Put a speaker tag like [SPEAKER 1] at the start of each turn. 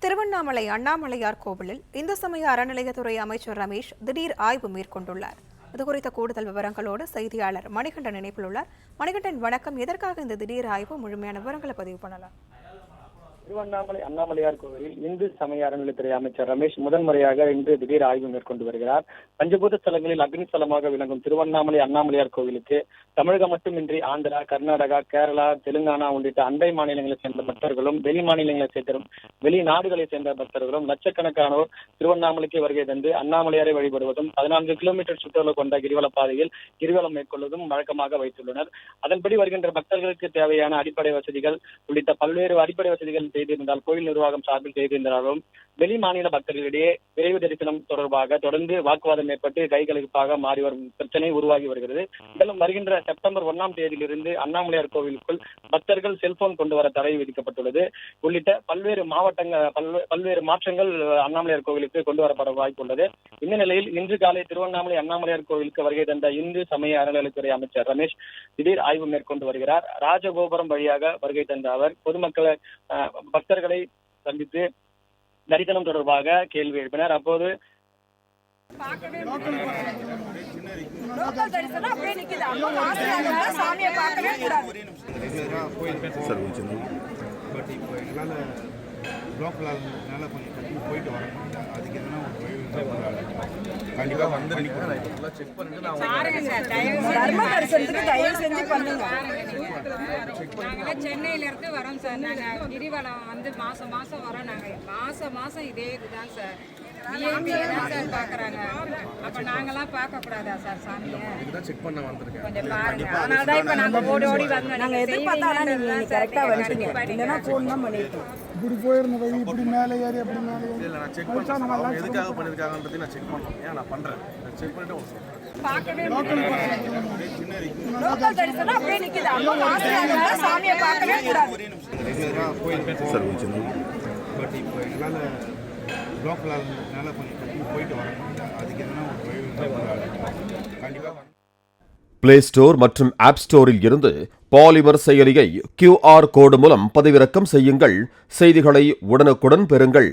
[SPEAKER 1] திருவண்ணாமலை அண்ணாமலையார் கோவிலில் இந்து சமய அறநிலையத்துறை அமைச்சர் ரமேஷ் திடீர் ஆய்வு மேற்கொண்டுள்ளார். இதுகுறித்த கூடுதல் விவரங்களோடு செய்தியாளர் மணிகண்டன் இணைப்பில் உள்ளார். மணிகண்டன் வணக்கம். எதற்காக இந்த திடீர் ஆய்வு? முழுமையான விவரங்களை பதிவு பண்ணலாம்.
[SPEAKER 2] திருவண்ணாமலை அண்ணாமலையார் கோவிலில் இந்து சமய அறநிலையத்துறை அமைச்சர் ரமேஷ் முதன்முறையாக இன்று திடீர் ஆய்வு மேற்கொண்டு வருகிறார். பஞ்சபூத ஸ்தலங்களில் அக்னி ஸ்தலமாக விளங்கும் திருவண்ணாமலை அண்ணாமலையார் கோவிலுக்கு தமிழகம் மட்டுமின்றி ஆந்திரா, கர்நாடகா, கேரளா, தெலுங்கானா உள்ளிட்ட அண்டை மாநிலங்களைச் சேர்ந்த பக்தர்களும் வெளிநாடுகளைச் சேர்ந்த பக்தர்களும் லட்சக்கணக்கானோர் திருவண்ணாமலைக்கு வருகை தந்து அண்ணாமலையாரை வழிபடுவதும் 14 கிலோமீட்டர் சுற்றளவு கொண்ட கிரிவல பாதையில் கிரிவலம் மேற்கொள்வதும் வழக்கமாக வைத்துள்ளனர். அதன்படி வருகின்ற பக்தர்களுக்கு தேவையான அடிப்படை வசதிகள் உள்ளிட்ட பல்வேறு அடிப்படை வசதிகள் செய்திருந்தால் கோயில் நிர்வாகம் சார்பில் செய்திருந்தாலும் வெளி மாநில பக்தர்களிடையே விரைவு தரிசனம் தொடர்பாக தொடர்ந்து வாக்குவாதம் ஏற்பட்டு கைகலப்பாக மாறி வரும் பிரச்சனை உருவாகி வருகிறது. மேலும் வருகின்ற செப்டம்பர் 1ஆம் தேதியிலிருந்து அண்ணாமலையார் கோவிலுக்குள் பக்தர்கள் செல்போன் கொண்டு வர தடை விதிக்கப்பட்டுள்ளது. உள்ளிட்ட பல்வேறு மாற்றங்கள் அண்ணாமலையார் கோவிலுக்கு கொண்டு வரப்பட வாய்ப்புள்ளது. இந்த நிலையில் இன்று காலை திருவண்ணாமலை அண்ணாமலையார் கோவிலுக்கு வருகை தந்த இந்து சமய அறநிலையத்துறை அமைச்சர் ரமேஷ் திடீர் ஆய்வு மேற்கொண்டு வருகிறார். ராஜகோபுரம் வழியாக வருகை தந்த அவர் பொதுமக்களை பக்தர்களை சந்தித்து தரிசனம் தொடர்பாக கேள்வி எழுப்பினார். அப்போது
[SPEAKER 3] போயிட்டு வர அதுக்கு எதனா கண்டிப்பா வந்து செக் பண்ணிட்டு
[SPEAKER 4] சென்னையில இருந்து வரோம் சார். நாங்க கிரிவலம் வந்து மாசம் வரோம். நாங்க மாசம் இதே இதுதான் சார். விஐபி தான் சார் பாக்குறாங்க. அப்ப நாங்கெல்லாம் பார்க்க கூடாதா சார் சாமியை?
[SPEAKER 3] செக் பண்ண வந்திருக்கேன்.
[SPEAKER 4] கொஞ்சம் பாருங்க. அதனாலதான் இப்ப நாங்க ஓடி வந்தோம். நாங்க எதிர்பார்த்தாலும் நீங்க கரெக்டா வந்துட்டீங்க. இல்லைன்னா போன் தான் பண்ணிருக்கோம்.
[SPEAKER 5] இப்படி போயிருந்தது இப்படி மேலே ஏறி அப்படி மேலே
[SPEAKER 3] இல்ல நான் செக் பண்ணேன். எதுக்காக பண்ணிருக்காங்கன்றதை நான் செக் பண்ணேன். ஏன் நான் பண்றேன். செக் பண்ணிட்டு
[SPEAKER 4] லோக்கல் தரிசனம் அப்படியே நிக்குது. அப்ப மாசம் சாமியை பார்க்கவே கூடாது.
[SPEAKER 3] சார் பட் இப்போ எங்களால் லோக்கலால் கொஞ்சம் போயிட்டு வர அதுக்கு எதனா கண்டிப்பாக
[SPEAKER 6] பிளே ஸ்டோர் மற்றும் ஆப் ஸ்டோரில் இருந்து பாலிமர் செயலியை QR கோடு மூலம் பதிவிறக்கம் செய்யுங்கள். செய்திகளை உடனுக்குடன் பெறுங்கள்.